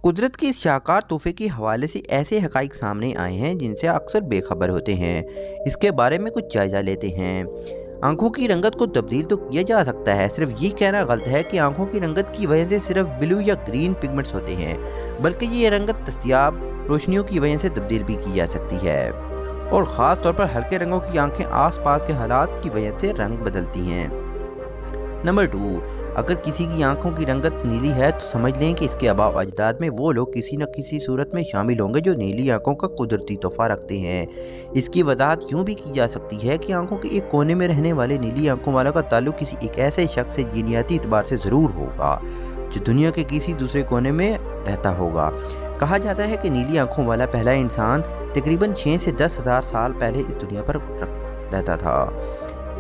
कुदरत के इस शाहकार तोहफे के हवाले से ऐसे हक़ाइक़ सामने आए हैं जिनसे अक्सर बेखबर होते हैं। इसके बारे में कुछ जायज़ा लेते हैं। आंखों की रंगत को तब्दील तो किया जा सकता है, सिर्फ ये कहना गलत है कि आंखों की रंगत की वजह से सिर्फ ब्लू या ग्रीन पिगमेंट्स होते हैं, बल्कि ये रंगत दस्तयाब रोशनियों की वजह से तब्दील भी की जा सकती है। और ख़ास तौर पर हल्के रंगों की आंखें आसपास के हालात की वजह से रंग बदलती हैं। नंबर 2, अगर किसी की आंखों की रंगत नीली है तो समझ लें कि इसके आबाओ अजदाद में वो लोग किसी न किसी सूरत में शामिल होंगे जो नीली आंखों का कुदरती तोहफा रखते हैं। इसकी वजाहत यूँ भी की जा सकती है कि आंखों के एक कोने में रहने वाले नीली आंखों वालों का ताल्लुक किसी एक ऐसे शख्स से जीनियाती एतबार से ज़रूर होगा जो दुनिया के किसी दूसरे कोने में रहता होगा। कहा जाता है कि नीली आंखों वाला पहला इंसान तकरीबन 6 से 10 हज़ार साल पहले इस दुनिया पर रहता था।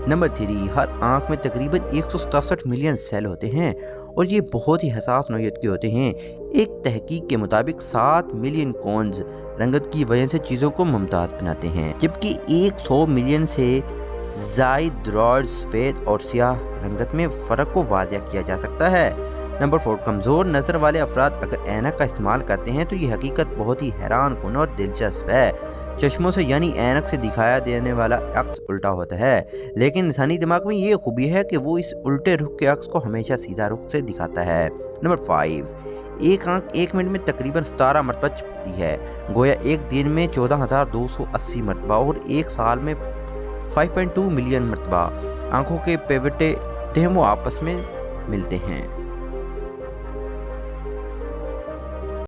नंबर 3, हर आँख में तकरीबन 167 मिलियन सेल होते हैं और ये बहुत ही हसास नौइयत के होते हैं। एक तहकीक के मुताबिक 7 मिलियन कोन्स रंगत की वजह से चीज़ों को मुमताज़ बनाते हैं, जबकि 100 मिलियन से ज़ायद रॉड सफ़ेद और स्याह रंगत में फ़र्क को वाज़ह किया जा सकता है। नंबर 4, कमज़ोर नज़र वाले अफराद अगर ऐनक का इस्तेमाल करते हैं तो ये हकीकत बहुत ही हैरान कुन और दिलचस्प है। चश्मों से यानी ऐनक से दिखाया देने वाला अक्स उल्टा होता है, लेकिन इंसानी दिमाग में ये खूबी है कि वो इस उल्टे रुख के अक्स को हमेशा सीधा रुख से दिखाता है। नंबर 5, एक आंख 1 मिनट में तकरीबन 17 मरतबा झुकती है, गोया एक दिन में 14,280 मरतबा और एक साल में 5.2 मिलियन मरतबा आंखों के पेवटे वो आपस में मिलते हैं।